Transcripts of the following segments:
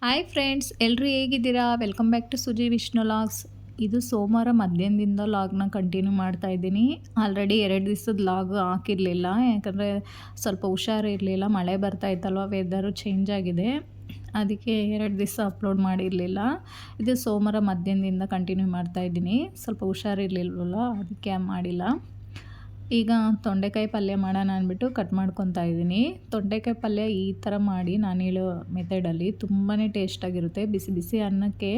Hi friends, ಎಲ್ಲರೂ ಹೇಗಿದ್ದೀರಾ? Welcome back to Suji Vishnu logs. ಇದು ಸೋಮವಾರ ಮಧ್ಯಾಹ್ನದಿಂದ ಲಾಗ್ನ ಕಂಟಿನ್ಯೂ ಮಾಡ್ತಾ ಇದ್ದೀನಿ. ಆಲ್ರೆಡಿ 2 ದಿವಸದ ಲಾಗ್ ಹಾಕಿರಲಿಲ್ಲ, ಯಾಕಂದರೆ ಸ್ವಲ್ಪ ಹುಷಾರಿರಲಿಲ್ಲ. ಮಳೆ ಬರ್ತಾ ಇತ್ತಲ್ವ, ವೆದರು ಚೇಂಜ್ ಆಗಿದೆ, ಅದಕ್ಕೆ 2 ದಿವಸ ಅಪ್ಲೋಡ್ ಮಾಡಿರಲಿಲ್ಲ. ಇದು ಸೋಮವಾರ ಮಧ್ಯಾಹ್ನದಿಂದ ಕಂಟಿನ್ಯೂ ಮಾಡ್ತಾ ಇದ್ದೀನಿ. ಸ್ವಲ್ಪ ಹುಷಾರಿರಲಿಲ್ವಲ್ಲ, ಅದಕ್ಕೆ ಮಾಡಿಲ್ಲ. ಈಗ ತೊಂಡೆಕಾಯಿ ಪಲ್ಯ ಮಾಡೋಣ ಅಂದ್ಬಿಟ್ಟು ಕಟ್ ಮಾಡ್ಕೊತಾ ಇದ್ದೀನಿ. ತೊಂಡೆಕಾಯಿ ಪಲ್ಯ ಈ ಥರ ಮಾಡಿ ನಾನು ಹೇಳೋ ಮೆಥಡಲ್ಲಿ ತುಂಬಾ ಟೇಸ್ಟಾಗಿರುತ್ತೆ. ಬಿಸಿ ಬಿಸಿ ಅನ್ನಕ್ಕೆ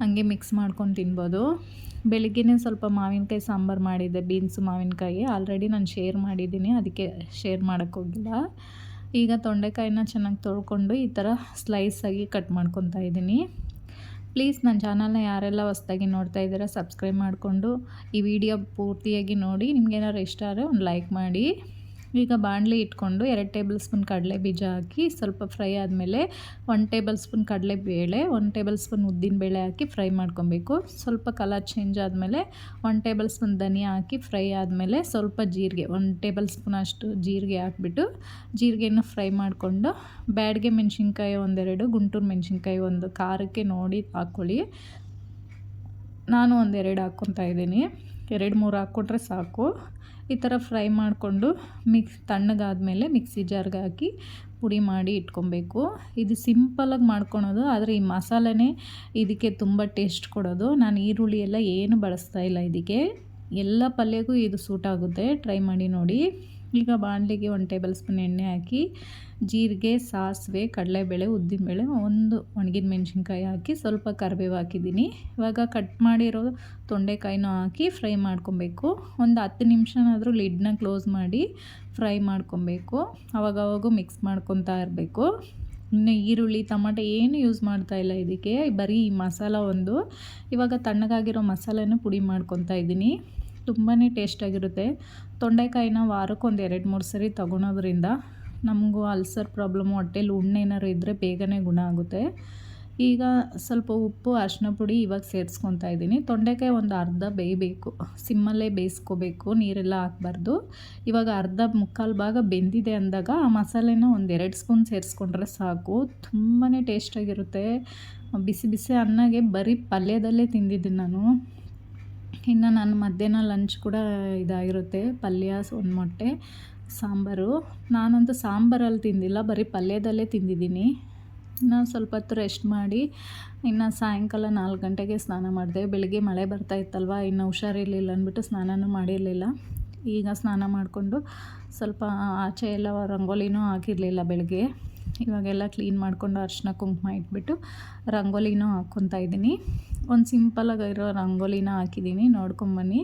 ಹಂಗೆ ಮಿಕ್ಸ್ ಮಾಡ್ಕೊಂಡು ತಿನ್ಬೋದು. ಬೆಳಿಗ್ಗೆನೇ ಸ್ವಲ್ಪ ಮಾವಿನಕಾಯಿ ಸಾಂಬಾರು ಮಾಡಿದ್ದೆ, ಬೀನ್ಸು ಮಾವಿನಕಾಯಿ ಆಲ್ರೆಡಿ ನಾನು ಶೇರ್ ಮಾಡಿದ್ದೀನಿ, ಅದಕ್ಕೆ ಶೇರ್ ಮಾಡೋಕ್ಕೋಗಿಲ್ಲ. ಈಗ ತೊಂಡೆಕಾಯಿನ ಚೆನ್ನಾಗಿ ತೊಳ್ಕೊಂಡು ಈ ಥರ ಸ್ಲೈಸಾಗಿ ಕಟ್ ಮಾಡ್ಕೊತಾ ಇದ್ದೀನಿ. ಪ್ಲೀಸ್ ನನ್ನ ಚಾನಲ್ನ ಯಾರೆಲ್ಲ ಹೊಸದಾಗಿ ನೋಡ್ತಾ ಇದ್ದೀರಾ ಸಬ್ಸ್ಕ್ರೈಬ್ ಮಾಡಿಕೊಂಡು ಈ ವಿಡಿಯೋ ಪೂರ್ತಿಯಾಗಿ ನೋಡಿ. ನಿಮ್ಗೇನಾದ್ರು ಇಷ್ಟ ಆದರೆ ಒಂದು ಲೈಕ್ ಮಾಡಿ. ಈಗ ಬಾಣಲಿ ಇಟ್ಕೊಂಡು 2 ಟೇಬಲ್ ಸ್ಪೂನ್ ಕಡಲೆ ಬೀಜ ಹಾಕಿ ಸ್ವಲ್ಪ ಫ್ರೈ ಆದಮೇಲೆ 1 ಟೇಬಲ್ ಸ್ಪೂನ್ ಕಡಲೆಬೇಳೆ, 1 ಟೇಬಲ್ ಸ್ಪೂನ್ ಉದ್ದಿನಬೇಳೆ ಹಾಕಿ ಫ್ರೈ ಮಾಡ್ಕೊಬೇಕು. ಸ್ವಲ್ಪ ಕಲರ್ ಚೇಂಜ್ ಆದಮೇಲೆ 1 ಟೇಬಲ್ ಸ್ಪೂನ್ ಧನಿಯಾ ಹಾಕಿ ಫ್ರೈ ಆದಮೇಲೆ ಸ್ವಲ್ಪ ಜೀರಿಗೆ, 1 ಟೇಬಲ್ ಸ್ಪೂನ್ ಅಷ್ಟು ಜೀರಿಗೆ ಹಾಕ್ಬಿಟ್ಟು ಜೀರಿಗೆನ ಫ್ರೈ ಮಾಡಿಕೊಂಡು ಬ್ಯಾಡಗೆ ಮೆಣಸಿನ್ಕಾಯಿ 1-2, ಗುಂಟೂರು ಮೆಣಸಿನ್ಕಾಯಿ 1, ಖಾರಕ್ಕೆ ನೋಡಿ ಹಾಕ್ಕೊಳ್ಳಿ. ನಾನು 1-2 ಹಾಕ್ಕೊತಾ ಇದ್ದೀನಿ, 2-3 ಹಾಕ್ಕೊಂಡ್ರೆ ಸಾಕು. ಈ ಥರ ಫ್ರೈ ಮಾಡಿಕೊಂಡು ತಣ್ಣಗಾದಮೇಲೆ ಮಿಕ್ಸಿ ಜಾರ್ಗೆ ಹಾಕಿ ಪುಡಿ ಮಾಡಿ ಇಟ್ಕೊಬೇಕು. ಇದು ಸಿಂಪಲಾಗಿ ಮಾಡ್ಕೊಳೋದು, ಆದರೆ ಈ ಮಸಾಲೆನೇ ಇದಕ್ಕೆ ತುಂಬ ಟೇಸ್ಟ್ ಕೊಡೋದು. ನಾನು ಈರುಳ್ಳಿ ಎಲ್ಲ ಏನು ಬಳಸ್ತಾ ಇಲ್ಲ ಇದಕ್ಕೆ, ಎಲ್ಲ ಪಲ್ಯಗೂ ಇದು ಸೂಟ್ ಆಗುತ್ತೆ. ಟ್ರೈ ಮಾಡಿ ನೋಡಿ. ಈಗ ಬಾಣಲಿಗೆ 1 ಟೇಬಲ್ ಸ್ಪೂನ್ ಎಣ್ಣೆ ಹಾಕಿ ಜೀರಿಗೆ, ಸಾಸಿವೆ, ಕಡಲೆಬೇಳೆ, ಉದ್ದಿನಬೇಳೆ, 1 ಒಣಗಿದ ಮೆಣಸಿನ್ಕಾಯಿ ಹಾಕಿ ಸ್ವಲ್ಪ ಕರಿಬೇವು ಹಾಕಿದ್ದೀನಿ. ಇವಾಗ ಕಟ್ ಮಾಡಿರೋ ತೊಂಡೆಕಾಯಿನೂ ಹಾಕಿ ಫ್ರೈ ಮಾಡ್ಕೊಬೇಕು. ಒಂದು 10 ನಿಮಿಷನಾದರೂ ಲಿಡ್ನ ಕ್ಲೋಸ್ ಮಾಡಿ ಫ್ರೈ ಮಾಡ್ಕೊಬೇಕು. ಅವಾಗವಾಗೂ ಮಿಕ್ಸ್ ಮಾಡ್ಕೊತಾ ಇರಬೇಕು. ಇನ್ನು ಈರುಳ್ಳಿ, ಟೊಮಾಟೊ ಏನು ಯೂಸ್ ಮಾಡ್ತಾ ಇಲ್ಲ ಇದಕ್ಕೆ, ಬರೀ ಈ ಮಸಾಲ ಒಂದು. ಇವಾಗ ತಣ್ಣಗಾಗಿರೋ ಮಸಾಲೆನೂ ಪುಡಿ ಮಾಡ್ಕೊತಾ ಇದ್ದೀನಿ. ತುಂಬಾ ಟೇಸ್ಟಾಗಿರುತ್ತೆ. ತೊಂಡೆಕಾಯಿನ ವಾರಕ್ಕೆ 2-3 ಸರಿ ತೊಗೊಳೋದ್ರಿಂದ ನಮಗೂ ಅಲ್ಸರ್ ಪ್ರಾಬ್ಲಮ್ಮು, ಹೊಟ್ಟೆಲಿ ಹುಣ್ಣು ಏನಾದ್ರು ಇದ್ದರೆ ಬೇಗನೆ ಗುಣ ಆಗುತ್ತೆ. ಈಗ ಸ್ವಲ್ಪ ಉಪ್ಪು, ಅರಿಶಿನ ಪುಡಿ ಇವಾಗ ಸೇರಿಸ್ಕೊತಾ ಇದ್ದೀನಿ. ತೊಂಡೆಕಾಯಿ ಒಂದು ಅರ್ಧ ಬೇಯಬೇಕು, ಸಿಮ್ಮಲ್ಲೇ ಬೇಯಿಸ್ಕೋಬೇಕು, ನೀರೆಲ್ಲ ಹಾಕ್ಬಾರ್ದು. ಇವಾಗ ಮುಕ್ಕಾಲು ಭಾಗ ಬೆಂದಿದೆ ಅಂದಾಗ ಆ ಮಸಾಲೆನ 1-2 ಸ್ಪೂನ್ ಸೇರಿಸ್ಕೊಂಡ್ರೆ ಸಾಕು. ತುಂಬಾ ಟೇಸ್ಟಾಗಿರುತ್ತೆ. ಬಿಸಿ ಬಿಸಿ ಅನ್ನಗೆ ಬರೀ ಪಲ್ಯದಲ್ಲೇ ತಿಂದಿದ್ದೀನಿ ನಾನು. ಇನ್ನು ನಾನು ಮಧ್ಯಾಹ್ನ ಲಂಚ್ ಕೂಡ ಇದಾಗಿರುತ್ತೆ, ಪಲ್ಯ, 1 ಮೊಟ್ಟೆ, ಸಾಂಬಾರು. ನಾನಂತೂ ಸಾಂಬಾರಲ್ಲಿ ತಿಂದಿಲ್ಲ, ಬರೀ ಪಲ್ಯದಲ್ಲೇ ತಿಂದಿದ್ದೀನಿ. ಇನ್ನು ಸ್ವಲ್ಪ ಹೊತ್ತು ರೆಸ್ಟ್ ಮಾಡಿ ಇನ್ನು ಸಾಯಂಕಾಲ 4 ಗಂಟೆಗೆ ಸ್ನಾನ ಮಾಡಿದೆ. ಬೆಳಿಗ್ಗೆ ಮಳೆ ಬರ್ತಾ ಇತ್ತಲ್ವ, ಇನ್ನು ಹುಷಾರಿರಲಿಲ್ಲ ಅಂದ್ಬಿಟ್ಟು ಸ್ನಾನನೂ ಮಾಡಿರಲಿಲ್ಲ. ಈಗ ಸ್ನಾನ ಮಾಡಿಕೊಂಡು ಸ್ವಲ್ಪ ಆಚೆ ಎಲ್ಲ ರಂಗೋಲಿನೂ ಹಾಕಿರಲಿಲ್ಲ ಬೆಳಗ್ಗೆ. ಇವಾಗೆಲ್ಲ ಕ್ಲೀನ್ ಮಾಡಿಕೊಂಡು ಅರಿಶಿನ ಕುಂಕುಮ ಇಟ್ಬಿಟ್ಟು ರಂಗೋಲಿನೂ ಹಾಕ್ಕೊತಾ ಇದ್ದೀನಿ. ಒಂದು ಸಿಂಪಲಾಗಿರೋ ರಂಗೋಲಿನ ಹಾಕಿದ್ದೀನಿ, ನೋಡ್ಕೊಂಬನ್ನಿ.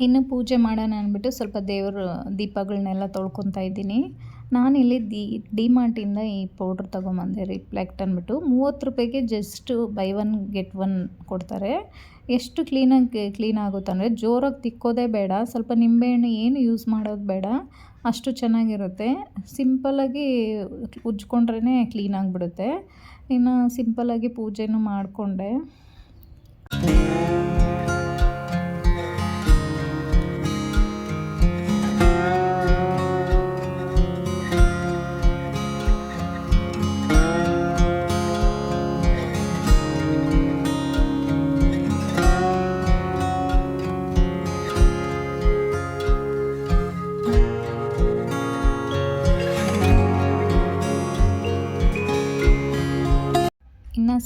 ಇನ್ನು ಪೂಜೆ ಮಾಡೋಣ ಅಂದ್ಬಿಟ್ಟು ಸ್ವಲ್ಪ ದೇವ್ರ ದೀಪಗಳನ್ನೆಲ್ಲ ತೊಳ್ಕೊತಾ ಇದ್ದೀನಿ. ನಾನಿಲ್ಲಿ ಡಿಮಾರ್ಟಿಂದ ಈ ಪೌಡ್ರ್ ತೊಗೊಂಬಂದೆ, ರಿಫ್ಲೆಕ್ಟ್ ಅಂದ್ಬಿಟ್ಟು. 30 ರೂಪಾಯಿಗೆ ಜಸ್ಟ್ ಬೈ 1 ಗೆಟ್ 1 ಕೊಡ್ತಾರೆ. ಎಷ್ಟು ಕ್ಲೀನ್ ಆಗುತ್ತೆ ಅಂದರೆ, ಜೋರಾಗಿ ತಿಕ್ಕೋದೇ ಬೇಡ, ಸ್ವಲ್ಪ ನಿಂಬೆಹಣ್ಣು ಏನು ಯೂಸ್ ಮಾಡೋದು ಬೇಡ, ಅಷ್ಟು ಚೆನ್ನಾಗಿರುತ್ತೆ. ಸಿಂಪಲ್ಲಾಗಿ ಉಜ್ಕೊಂಡ್ರೇ ಕ್ಲೀನ್ ಆಗಿಬಿಡುತ್ತೆ. ಇನ್ನು ಸಿಂಪಲ್ಲಾಗಿ ಪೂಜೆನೂ ಮಾಡಿಕೊಂಡೆ.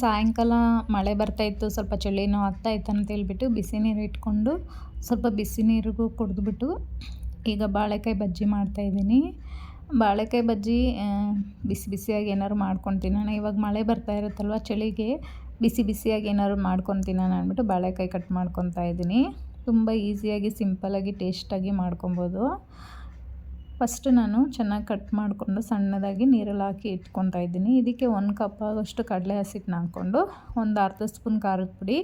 ಸಾಯಂಕಾಲ ಮಳೆ ಬರ್ತಾಯಿತ್ತು, ಸ್ವಲ್ಪ ಚಳಿನೂ ಆಗ್ತಾಯಿತ್ತು ಅಂತ ಹೇಳ್ಬಿಟ್ಟು ಬಿಸಿ ನೀರು ಇಟ್ಕೊಂಡು ಸ್ವಲ್ಪ ಬಿಸಿ ನೀರಿಗೂ ಕುಡಿದ್ಬಿಟ್ಟು ಈಗ ಬಾಳೆಕಾಯಿ ಬಜ್ಜಿ ಮಾಡ್ತಾಯಿದ್ದೀನಿ. ಬಾಳೆಕಾಯಿ ಬಜ್ಜಿ ಬಿಸಿ ಬಿಸಿಯಾಗಿ ಏನಾದ್ರು ಮಾಡ್ಕೊಂಡು ತಿನ್ನೋಣ. ಇವಾಗ ಮಳೆ ಬರ್ತಾ ಇರುತ್ತಲ್ವ, ಚಳಿಗೆ ಬಿಸಿ ಬಿಸಿಯಾಗಿ ಏನಾದ್ರು ಮಾಡ್ಕೊಂಡು ತಿನ್ನೋಣ ಅಂದ್ಬಿಟ್ಟು ಬಾಳೆಕಾಯಿ ಕಟ್ ಮಾಡ್ಕೊತಾ ಇದ್ದೀನಿ. ತುಂಬ ಈಸಿಯಾಗಿ ಸಿಂಪಲಾಗಿ ಟೇಸ್ಟಾಗಿ ಮಾಡ್ಕೊಬೋದು. ಫಸ್ಟು ನಾನು ಚೆನ್ನಾಗಿ ಕಟ್ ಮಾಡಿಕೊಂಡು ಸಣ್ಣದಾಗಿ ನೀರಲ್ಲಿ ಹಾಕಿ ಇಟ್ಕೊತಾ ಇದ್ದೀನಿ. ಇದಕ್ಕೆ 1 ಕಪ್ ಆಗೋಷ್ಟು ಕಡಲೆ ಹಸಿಟ್ಟನ್ನ ಹಾಕ್ಕೊಂಡು ಒಂದು ಅರ್ಧ ಸ್ಪೂನ್ ಖಾರದ ಪುಡಿ,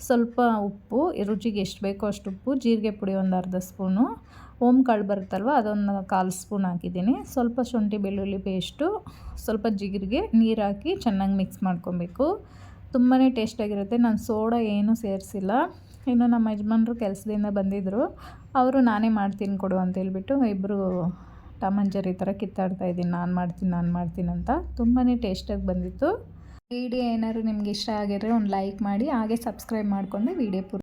ಸ್ವಲ್ಪ ಉಪ್ಪು, ರುಚಿಗೆ ಎಷ್ಟು ಬೇಕೋ ಅಷ್ಟು ಉಪ್ಪು, ಜೀರಿಗೆ ಪುಡಿ ಒಂದು ಅರ್ಧ ಸ್ಪೂನು, ಓಮ್ ಕಾಳು ಬರುತ್ತಲ್ವ ಅದೊಂದು 1/4 ಸ್ಪೂನ್ ಹಾಕಿದ್ದೀನಿ, ಸ್ವಲ್ಪ ಶುಂಠಿ ಬೆಳ್ಳುಳ್ಳಿ ಪೇಸ್ಟು, ಸ್ವಲ್ಪ ಜೀರಿಗೆ, ನೀರು ಹಾಕಿ ಚೆನ್ನಾಗಿ ಮಿಕ್ಸ್ ಮಾಡ್ಕೊಬೇಕು. ತುಂಬಾ ಟೇಸ್ಟಾಗಿರುತ್ತೆ. ನಾನು ಸೋಡಾ ಏನೂ ಸೇರಿಸಿಲ್ಲ. ಇನ್ನು ನಮ್ಮ ಯಜಮಾನ್ರು ಕೆಲಸದಿಂದ ಬಂದಿದ್ದರು, ಅವರು ನಾನೇ ಮಾಡ್ತೀನಿ ಕೊಡು ಅಂತೇಳ್ಬಿಟ್ಟು ಇಬ್ಬರು ಟಾಮ್ ಆ್ಯಂಡ್ ಜೆರ್ರಿ ಥರ ಕಿತ್ತಾಡ್ತಾಯಿದ್ದೀನಿ, ನಾನು ಮಾಡ್ತೀನಿ ಅಂತ. ತುಂಬಾ ಟೇಸ್ಟಾಗಿ ಬಂದಿತ್ತು. ವಿಡಿಯೋ ಏನಾದ್ರು ನಿಮ್ಗೆ ಇಷ್ಟ ಆಗಿದ್ರೆ ಒಂದು ಲೈಕ್ ಮಾಡಿ, ಹಾಗೆ ಸಬ್ಸ್ಕ್ರೈಬ್ ಮಾಡಿಕೊಂಡು ವಿಡಿಯೋ